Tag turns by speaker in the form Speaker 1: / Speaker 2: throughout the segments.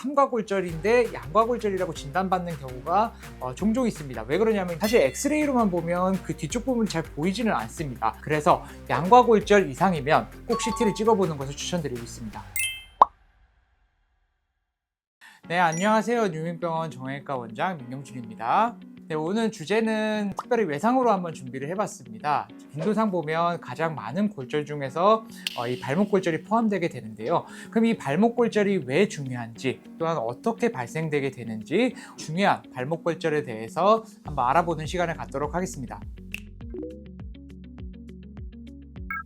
Speaker 1: 삼가골절인데 양과골절이라고 진단받는 경우가 종종 있습니다. 왜 그러냐면 사실 엑스레이로만 보면 그 뒤쪽 부분이 잘 보이지는 않습니다. 그래서 양과골절 이상이면 꼭 CT를 찍어보는 것을 추천드리고 있습니다. 네, 안녕하세요. 뉴민병원 정형외과 원장 민경준입니다. 네, 오늘 주제는 특별히 외상으로 한번 준비를 해봤습니다. 빈도상 보면 가장 많은 골절 중에서 이 발목골절이 포함되게 되는데요. 그럼 이 발목골절이 왜 중요한지, 또한 어떻게 발생되게 되는지 중요한 발목골절에 대해서 한번 알아보는 시간을 갖도록 하겠습니다.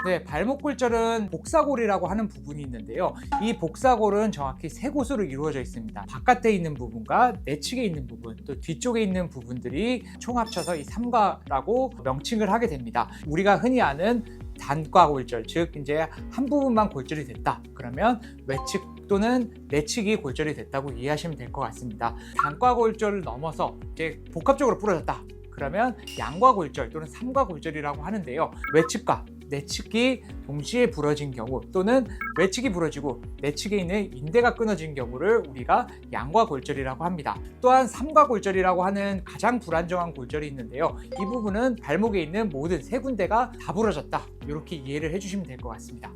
Speaker 1: 네, 발목골절은 복사골이라고 하는 부분이 있는데요. 이 복사골은 정확히 세 곳으로 이루어져 있습니다. 바깥에 있는 부분과 내측에 있는 부분, 또 뒤쪽에 있는 부분들이 총 합쳐서 이 삼과라고 명칭을 하게 됩니다. 우리가 흔히 아는 단과골절, 즉 이제 한 부분만 골절이 됐다. 그러면 외측 또는 내측이 골절이 됐다고 이해하시면 될 것 같습니다. 단과골절을 넘어서 이제 복합적으로 부러졌다. 그러면 양과골절 또는 삼과골절이라고 하는데요. 외측과 내측이 동시에 부러진 경우 또는 외측이 부러지고 내측에 있는 인대가 끊어진 경우를 우리가 양과골절이라고 합니다. 또한 삼과골절이라고 하는 가장 불안정한 골절이 있는데요. 이 부분은 발목에 있는 모든 세 군데가 다 부러졌다. 이렇게 이해를 해주시면 될 것 같습니다.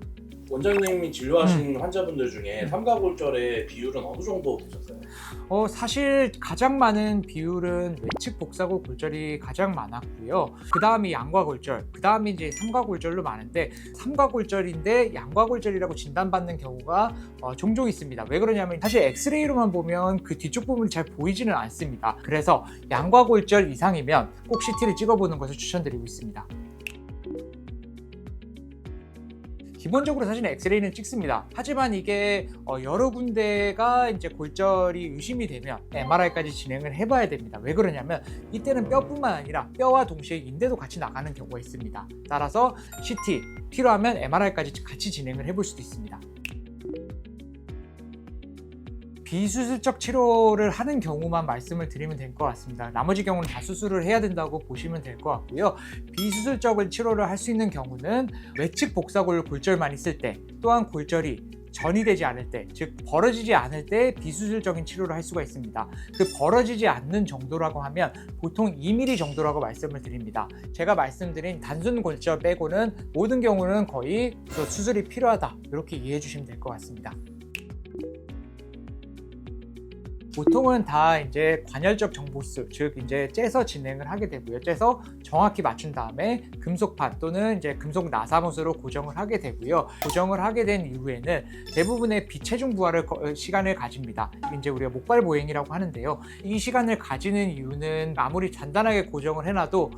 Speaker 2: 원장님이 진료하신 환자분들 중에 삼가골절의 비율은 어느 정도 되셨어요?
Speaker 1: 사실 가장 많은 비율은 외측 복사골 골절이 가장 많았고요. 그 다음이 양과골절, 그 다음이 이제 삼과골절로 많은데 삼과골절인데 양과골절이라고 진단받는 경우가 종종 있습니다. 왜 그러냐면 사실 엑스레이로만 보면 그 뒤쪽 부분이 잘 보이지는 않습니다. 그래서 양과골절 이상이면 꼭 CT를 찍어보는 것을 추천드리고 있습니다. 기본적으로 사실 엑스레이는 찍습니다. 하지만 이게 여러 군데가 이제 골절이 의심이 되면 MRI까지 진행을 해봐야 됩니다. 왜 그러냐면 이때는 뼈뿐만 아니라 뼈와 동시에 인대도 같이 나가는 경우가 있습니다. 따라서 CT, 필요하면 MRI까지 같이 진행을 해볼 수도 있습니다. 비수술적 치료를 하는 경우만 말씀을 드리면 될 것 같습니다. 나머지 경우는 다 수술을 해야 된다고 보시면 될 것 같고요. 비수술적인 치료를 할 수 있는 경우는 외측 복사골 골절만 있을 때, 또한 골절이 전이되지 않을 때, 즉 벌어지지 않을 때 비수술적인 치료를 할 수가 있습니다. 그 벌어지지 않는 정도라고 하면 보통 2mm 정도라고 말씀을 드립니다. 제가 말씀드린 단순 골절 빼고는 모든 경우는 거의 수술이 필요하다. 이렇게 이해해 주시면 될 것 같습니다. 보통은 다 이제 관열적 정보수, 즉 이제 째서 진행을 하게 되고요. 째서 정확히 맞춘 다음에 금속판 또는 이제 금속 나사못으로 고정을 하게 되고요. 고정을 하게 된 이후에는 대부분의 비체중 부하를 시간을 가집니다. 이제 우리가 목발 보행이라고 하는데요. 이 시간을 가지는 이유는 아무리 단단하게 고정을 해놔도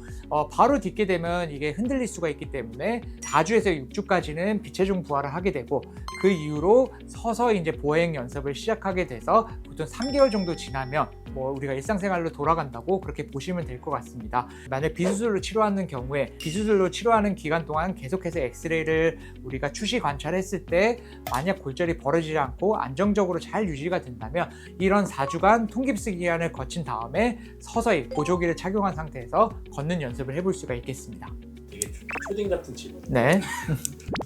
Speaker 1: 바로 딛게 되면 이게 흔들릴 수가 있기 때문에 4주에서 6주까지는 비체중 부하를 하게 되고, 그 이후로 서서히 이제 보행 연습을 시작하게 돼서 보통 3개월 정도 지나면 우리가 일상생활로 돌아간다고 그렇게 보시면 될 것 같습니다. 만약 비수술로 치료하는 경우에 비수술로 치료하는 기간 동안 계속해서 엑스레이를 우리가 추시 관찰했을 때 만약 골절이 벌어지지 않고 안정적으로 잘 유지가 된다면 이런 4주간 통깁스 기간을 거친 다음에 서서히 보조기를 착용한 상태에서 걷는 연습을 해볼 수가 있겠습니다.
Speaker 2: 되게 초딩 같은 질문.
Speaker 1: 네.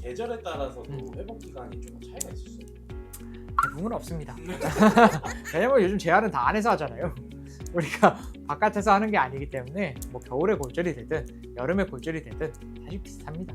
Speaker 2: 계절에 따라서도 회복 기간이 좀 차이가 있을 수 있어요?
Speaker 1: 대부분 없습니다. 왜냐면 요즘 재활은 다 안에서 하잖아요. 우리가 바깥에서 하는 게 아니기 때문에 겨울에 골절이 되든 여름에 골절이 되든 사실 비슷합니다.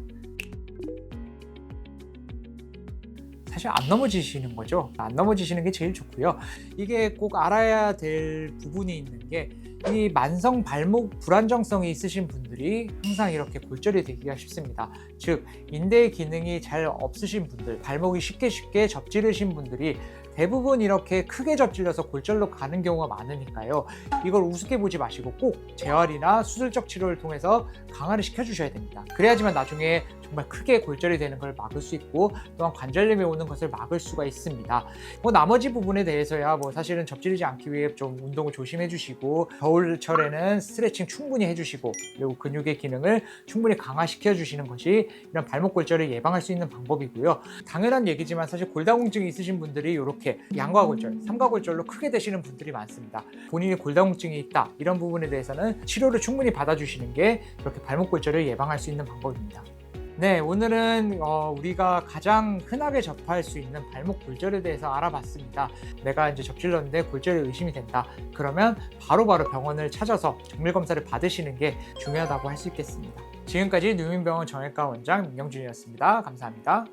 Speaker 1: 사실 안 넘어지시는 거죠. 안 넘어지시는 게 제일 좋고요. 이게 꼭 알아야 될 부분이 있는 게, 이 만성 발목 불안정성이 있으신 분들이 항상 이렇게 골절이 되기가 쉽습니다. 즉 인대의 기능이 잘 없으신 분들, 발목이 쉽게 접지르신 분들이 대부분 이렇게 크게 접질려서 골절로 가는 경우가 많으니까요. 이걸 우습게 보지 마시고 꼭 재활이나 수술적 치료를 통해서 강화를 시켜주셔야 됩니다. 그래야지만 나중에 정말 크게 골절이 되는 걸 막을 수 있고, 또한 관절염이 오는 것을 막을 수가 있습니다. 나머지 부분에 대해서야 사실은 접질리지 않기 위해 좀 운동을 조심해 주시고, 겨울철에는 스트레칭 충분히 해주시고, 그리고 근육의 기능을 충분히 강화시켜 주시는 것이 이런 발목 골절을 예방할 수 있는 방법이고요. 당연한 얘기지만 사실 골다공증이 있으신 분들이 이렇게 양과골절, 삼과골절로 크게 되시는 분들이 많습니다. 본인이 골다공증이 있다, 이런 부분에 대해서는 치료를 충분히 받아주시는 게 이렇게 발목 골절을 예방할 수 있는 방법입니다. 네, 오늘은 우리가 가장 흔하게 접할 수 있는 발목 골절에 대해서 알아봤습니다. 내가 이제 접질렀는데 골절이 의심이 된다. 그러면 바로바로 병원을 찾아서 정밀 검사를 받으시는 게 중요하다고 할 수 있겠습니다. 지금까지 누민병원 정형외과 원장 민경준이었습니다. 감사합니다.